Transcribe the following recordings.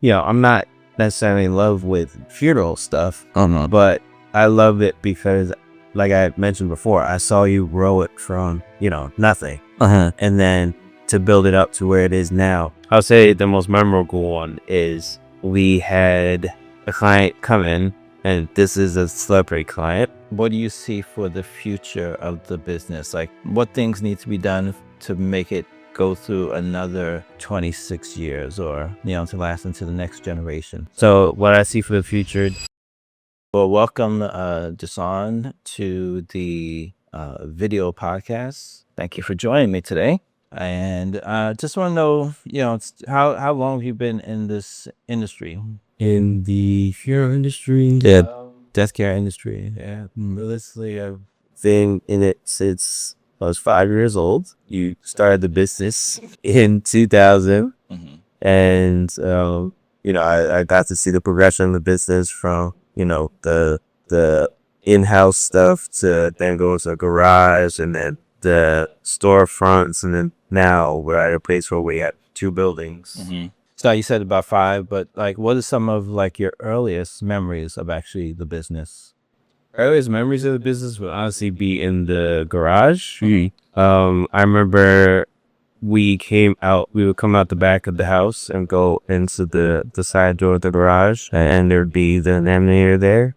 I'm not necessarily in love with funeral stuff, Oh no. but I love it because, like I mentioned before, I saw you grow it from, nothing. And then to build it up to where it is now. I'll say the most memorable one is we had a client come in, and this is a celebrity client. What do you see for the future of the business? Like, what things need to be done to make it go through another 26 years or, to last into the next generation? So what I see for the future. Well, welcome, Jason, to the video podcast. Thank you for joining me today. And just want to know, how long have you been in this industry? In the funeral industry, Death care industry. Yeah. realistically, I've been in it since I was 5 years old. You started the business in 2000, and I got to see the progression of the business from the in-house stuff to then go to a garage, and then the storefronts, and then now we're at a place where we have 2 buildings. So you said about 5, but like, what are some of like your earliest memories of actually the business? Earliest memories of the business would honestly be in the garage. I remember we would come out the back of the house and go into the side door of the garage, and there'd be the laminator there.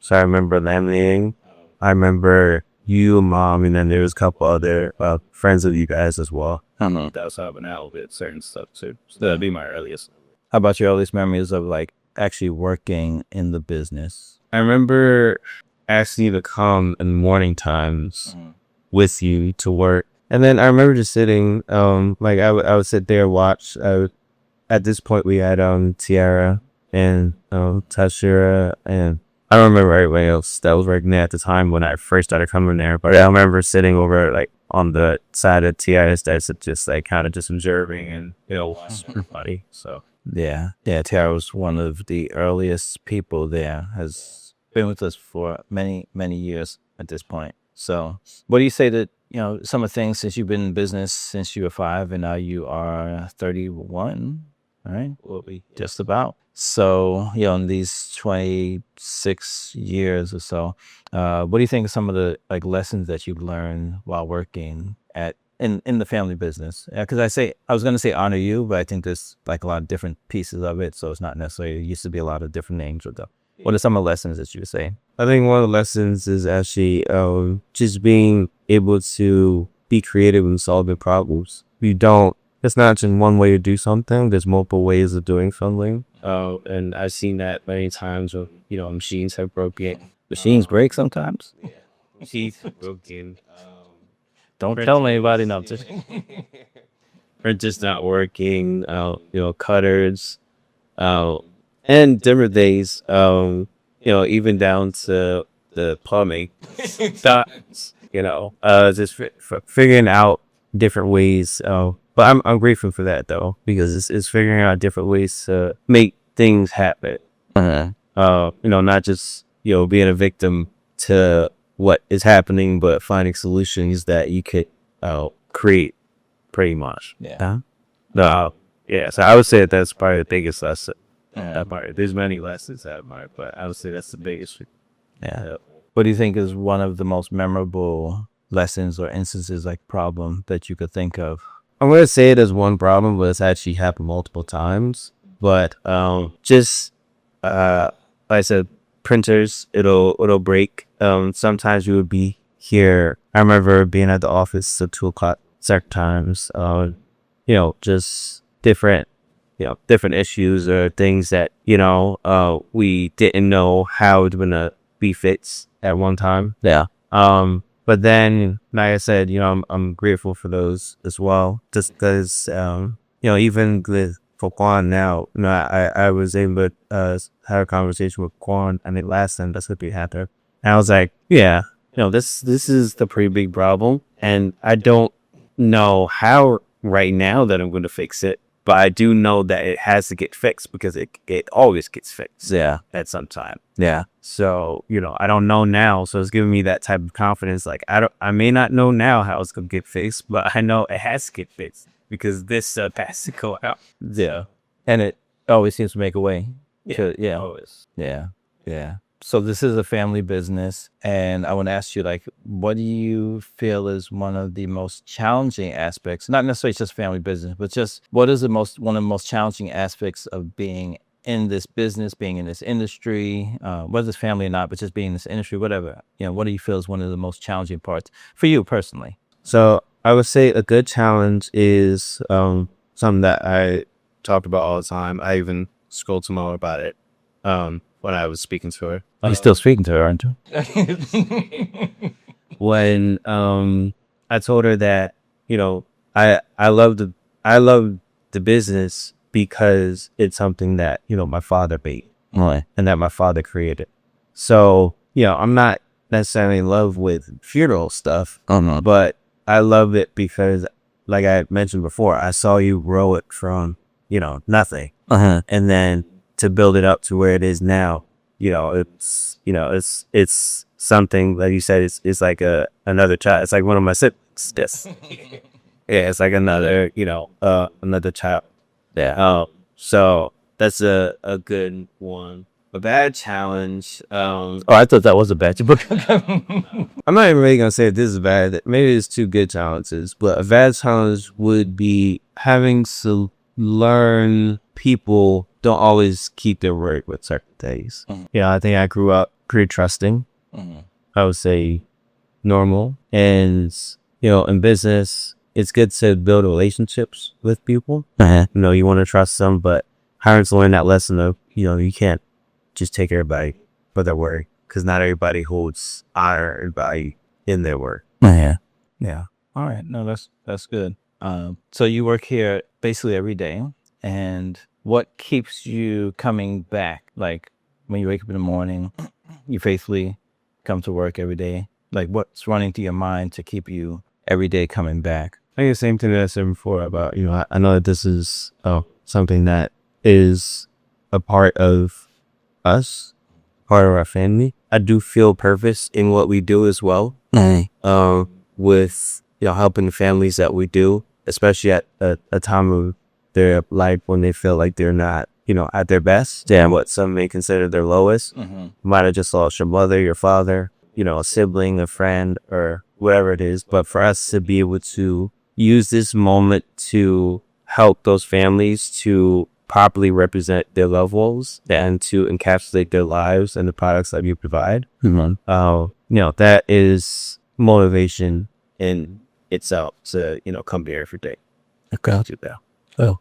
So I remember laminating. I remember you, Mom, and then there was a couple other friends of you guys as well. That was helping out with certain stuff too. So that'd be my earliest. How about your earliest memories of like actually working in the business? I remember asking you to come in morning times with you to work. And then I remember just sitting, like I would sit there and watch. At this point, we had Tiara and Tashira, and I don't remember everybody else that was working there at the time when I first started coming there. But I remember sitting over like on the side of Tiara's desk, just like kind of just observing and watching everybody. So yeah, Tiara was one of the earliest people there. Has been with us for many years at this point. So, what do you say that some of the things since you've been in business since you were 5 and now you are 31, right? we'll be Just about. So, in these 26 years or so, what do you think of some of the like lessons that you've learned while working in the family business? Because I was going to say honor you, but I think there's like a lot of different pieces of it. So it's not necessarily, it used to be a lot of different names or stuff. What are some of the lessons that you would say? I think one of the lessons is actually just being able to be creative and solving problems. It's not just one way to do something. There's multiple ways of doing something. And I've seen that many times when, machines have broken. Machines break sometimes? Machines have broken. Don't tell anybody, no. Or just not working, cutters, and different things, even down to the plumbing. Just figuring out different ways. But I'm grateful for that though, because it's figuring out different ways to make things happen. Not just being a victim to what is happening, but finding solutions that you could create, pretty much. Yeah. So I would say that's probably the biggest lesson. There's many lessons that part, but I would say that's the biggest. Yeah. What do you think is one of the most memorable lessons or instances, like problem, that you could think of? I'm gonna say it as one problem, but it's actually happened multiple times. But like I said, printers, it'll break. Sometimes you would be here. I remember being at the office at 2:00 certain times. Just different issues or things that we didn't know how it was gonna be fixed at one time. Yeah. But then, like I said, I'm grateful for those as well. Just because, even for Quan now, I was able to have a conversation with Quan, and it last time that's what we had there. And I was like, yeah, this is the pretty big problem, and I don't know how right now that I'm going to fix it, but I do know that it has to get fixed because it always gets fixed. Yeah. At some time. Yeah. So, I don't know now. So it's giving me that type of confidence. Like, I may not know now how it's going to get fixed, but I know it has to get fixed because this has to go out. Yeah. And always seems to make a way. Yeah, Yeah. always. Yeah. Yeah. So this is a family business, and I want to ask you, like, what do you feel is one of the most challenging aspects? Not necessarily just family business, but just what is one of the most challenging aspects of being in this business, being in this industry, whether it's family or not, but just being in this industry, whatever. What do you feel is one of the most challenging parts for you personally? So I would say a good challenge is something that I talked about all the time. I even scrolled to Mo about it when I was speaking to her. You're still speaking to her, aren't you? When I told her that, you know, I love the business because it's something that, my father made Right. and that my father created. So, I'm not necessarily in love with funeral stuff, Oh no. but I love it because, like I mentioned before, I saw you grow it from, nothing. And then to build it up to where it is now, it's something like you said, it's like another child. It's like one of my siblings. Yes. Yeah, it's like another child. Yeah. So that's a good one. A bad challenge. Oh, I thought that was a bad book. I'm not even really gonna say this is bad. Maybe it's two good challenges, but a bad challenge would be having to learn people don't always keep their word with certain things. Yeah, I think I grew up pretty trusting. I would say normal, and in business, it's good to build relationships with people. You want to trust them, but having to learn that lesson of you can't just take everybody for their word, because not everybody holds honor and value in their word. Yeah. Yeah. All right. No, that's good. So you work here basically every day, and what keeps you coming back? Like when you wake up in the morning, you faithfully come to work every day. Like what's running through your mind to keep you every day coming back? I think the same thing that I said before about, I know that this is something that is a part of us, part of our family. I do feel purpose in what we do as well. With helping the families that we do, especially at a time of their life when they feel like they're not at their best and what some may consider their lowest. You might have just lost your mother, your father, a sibling, a friend, or whatever it is. But for us to be able to use this moment to help those families to properly represent their loved ones and to encapsulate their lives and the products that we provide, that is motivation in itself to come here every day. Okay. I'll do that. Oh.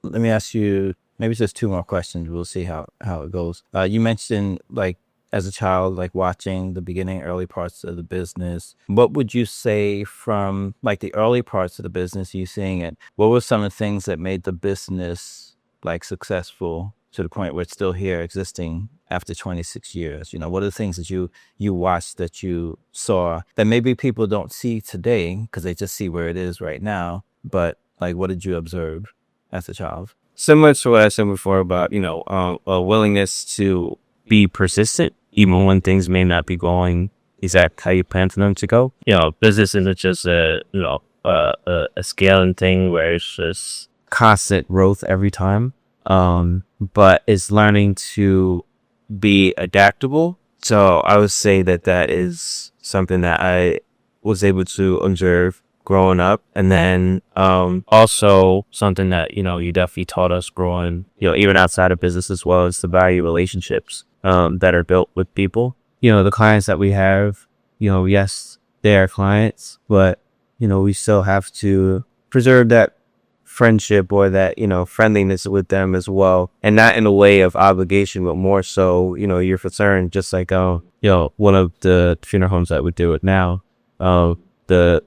Let me ask you maybe just two more questions. We'll see how it goes. You mentioned like as a child, like watching the beginning, early parts of the business. What would you say from like the early parts of the business, you seeing it? What were some of the things that made the business like successful to the point where it's still here existing after 26 years? What are the things that you watched, that you saw that maybe people don't see today because they just see where it is right now? But like, what did you observe as a child? Similar to what I said before about a willingness to be persistent even when things may not be going exactly how you plan for them to go. Business isn't just a scaling thing where it's just constant growth every time, but it's learning to be adaptable. So I would say that is something that I was able to observe growing up. And then also something that you definitely taught us growing even outside of business as well, is the value relationships that are built with people. The clients that we have, yes, they are clients, but we still have to preserve that friendship or that friendliness with them as well, and not in a way of obligation, but more so you're concerned. Just like one of the funeral homes that we do it now, the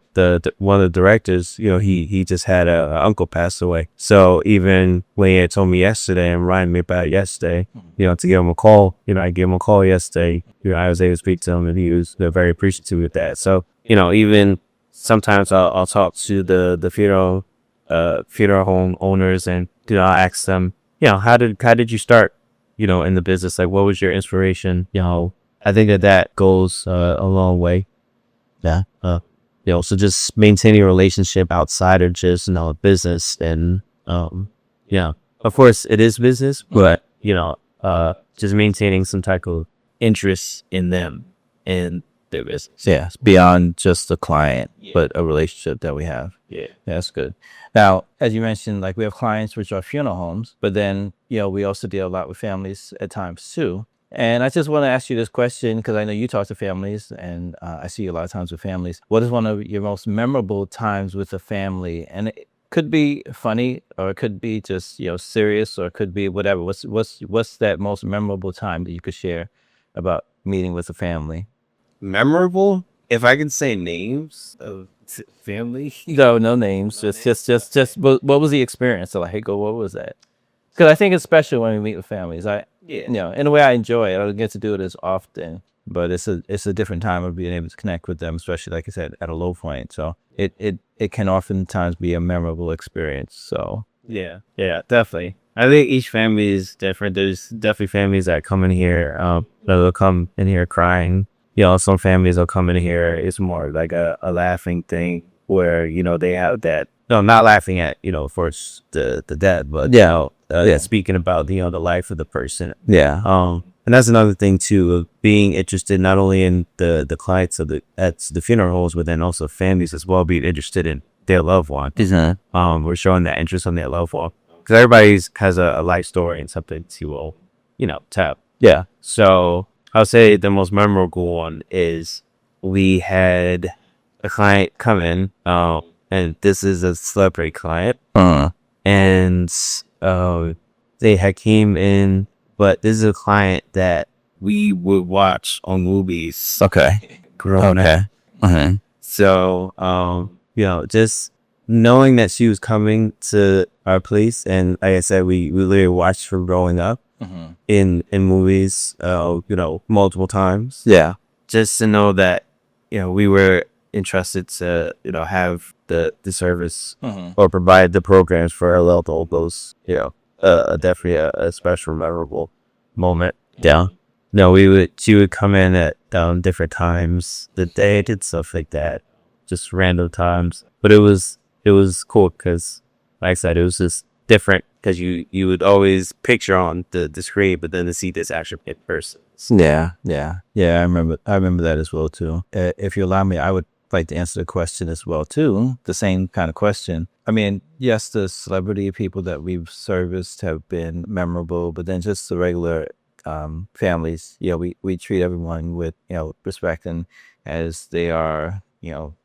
one of the directors, he just had a uncle pass away. So even when he had told me yesterday and reminded me about it yesterday, to give him a call, I gave him a call yesterday. I was able to speak to him, and he was very appreciative of that. So even sometimes I'll talk to the funeral home owners, and I ask them, how did you start in the business? Like, what was your inspiration? I think that goes a long way. Yeah. So just maintaining a relationship outside of just business, and of course it is business, but just maintaining some type of interest in them and their business. Yeah, it's beyond just the client, but a relationship that we have. Yeah. That's good. Now, as you mentioned, like we have clients which are funeral homes, but then, we also deal a lot with families at times too. And I just want to ask you this question because I know you talk to families and I see you a lot of times with families. What is one of your most memorable times with a family? And it could be funny or it could be just, serious or it could be whatever. What's that most memorable time that you could share about meeting with a family? Memorable? If I can say names of family. No, no names. Just. What was the experience? So, like, what was that? Because I think it's special when we meet with families. In a way, I enjoy it. I don't get to do it as often, but it's a different time of being able to connect with them, especially like I said, at a low point. So it can oftentimes be a memorable experience. So Yeah, definitely. I think each family is different. There's definitely families that come in here, that will come in here crying. Some families will come in here. It's more like a laughing thing where, they have that. No, not laughing at, of course, the dead, but, speaking about, the life of the person. yeah, And that's another thing too, of being interested not only in the clients at the funeral homes, but then also families as well, being interested in their loved one. We're showing that interest on their loved one because everybody has a life story and something to, tell. yeah. So I'll say the most memorable one is we had a client come in, and this is a celebrity client, and they had came in, but this is a client that we would watch on movies. Okay. Growing up. So, just knowing that she was coming to our place, and like I said, we literally watched her growing up in movies, multiple times. Yeah. Just to know that, we were interested to, have the service or provide the programs for our loved ones. Definitely a special, memorable moment. Yeah. No, she would come in at different times the day, did stuff like that, just random times. But it was cool because, like I said, it was just different because you would always picture on the screen, but then to see this actual in person. Yeah. I remember that as well too. If you allow me, I would like to answer the question as well too. The same kind of question. I mean, yes, the celebrity people that we've serviced have been memorable, but then just the regular families, we treat everyone with, respect and as they are,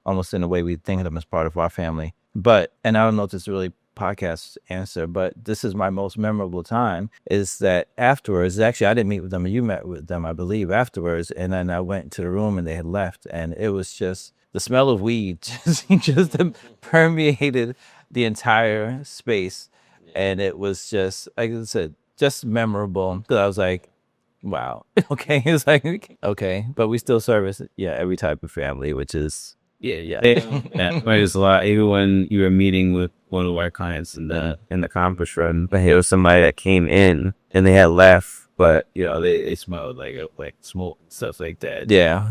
almost in a way we think of them as part of our family. And I don't know if this is really podcast answer, but this is my most memorable time is that afterwards, actually I didn't meet with them, you met with them, I believe, afterwards. And then I went to the room and they had left and it was just the smell of weed just permeated the entire space. And it was just, like I said, just memorable because I was like, wow. Okay. It's like, okay. But we still service, every type of family, which is, Yeah. It was a lot. Even when you were meeting with one of our clients in the conference room, but it was somebody that came in and they had left, but they smelled like smoke and stuff like that. Yeah.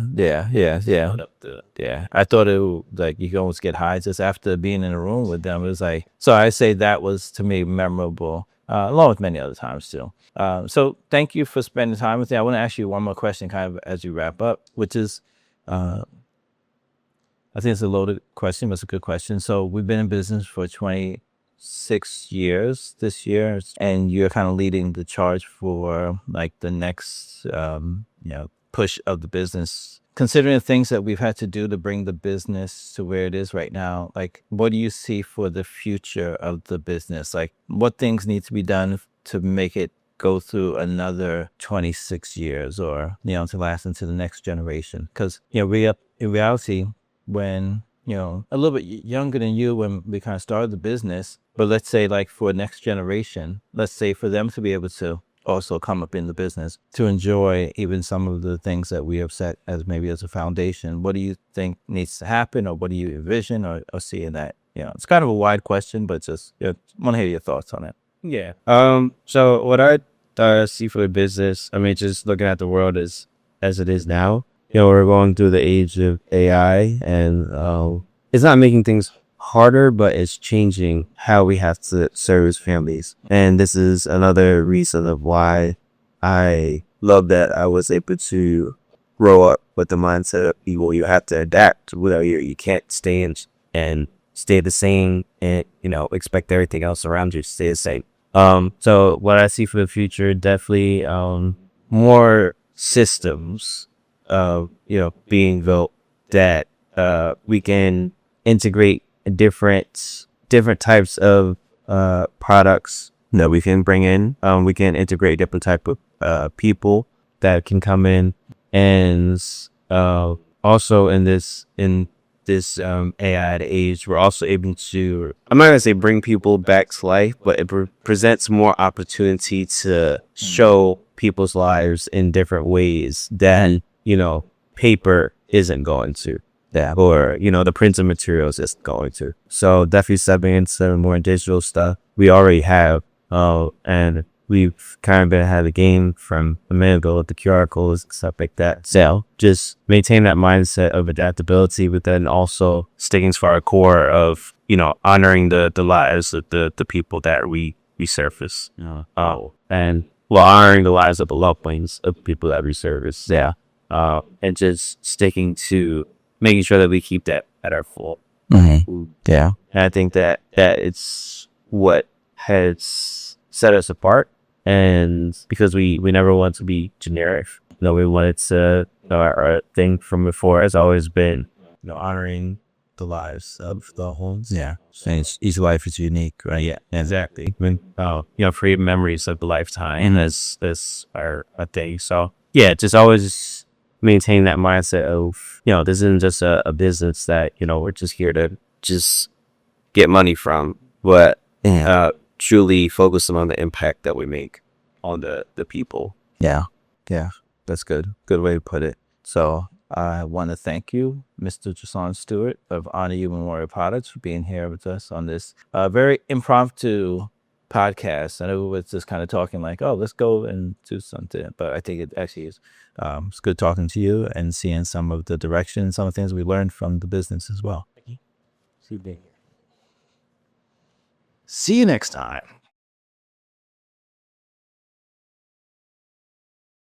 I thought it would, like you could almost get high just after being in a room with them. It was like, so I say that was to me memorable, along with many other times too. So thank you for spending time with me. I want to ask you one more question kind of as you wrap up, which is, I think it's a loaded question, but it's a good question. So we've been in business for 26 years this year, and you're kind of leading the charge for like the next, push of the business. Considering the things that we've had to do to bring the business to where it is right now, like what do you see for the future of the business? Like what things need to be done to make it go through another 26 years or, to last into the next generation? Because, in reality, when a little bit younger than you when we kind of started the business, but let's say like for next generation, let's say for them to be able to also come up in the business to enjoy even some of the things that we have set as maybe as a foundation, what do you think needs to happen or what do you envision or see in that? It's kind of a wide question, but just want to hear your thoughts on it. Yeah. So what I see for the business, I mean, just looking at the world as it is now, we're going through the age of AI, and it's not making things harder, but it's changing how we have to service families. And this is another reason of why I love that I was able to grow up with the mindset of people. You have to adapt. Without you can't stay and stay the same and, expect everything else around you to stay the same. So what I see for the future, definitely, more systems, being built that, we can integrate different types of, products that we can bring in. We can integrate different type of, people that can come in, and, also in this AI age, we're also able to, I'm not gonna say bring people back to life, but it presents more opportunity to show people's lives in different ways that, paper isn't going to. Yeah. Or, the printed materials isn't going to. So definitely stepping into more digital stuff we already have. And we've kind of been ahead of the game from a minute ago with the QR codes and stuff like that. So just maintain that mindset of adaptability, but then also sticking to our core of, honoring the lives of the people that we surface. And honoring the lives of the loved ones of people that we service. Yeah. And just sticking to making sure that we keep that at our full. Yeah. And I think that it's what has set us apart. And because we never want to be generic, we wanted to, our thing from before has always been, honoring the lives of the homes. Yeah. And each life is unique, right? Yeah, exactly. I mean, create memories of the lifetime is our thing. So yeah, just always maintain that mindset of, this isn't just a business that, we're just here to just get money from, but truly focusing on the impact that we make on the people. Yeah. Yeah. That's good. Good way to put it. So I want to thank you, Mr. Jason Stewart of Honor You Memorial Products, for being here with us on this very impromptu podcast. I know it's just kind of talking like, oh, let's go and do something. But I think it actually is. It's good talking to you and seeing some of the direction and some of the things we learned from the business as well. See you next time.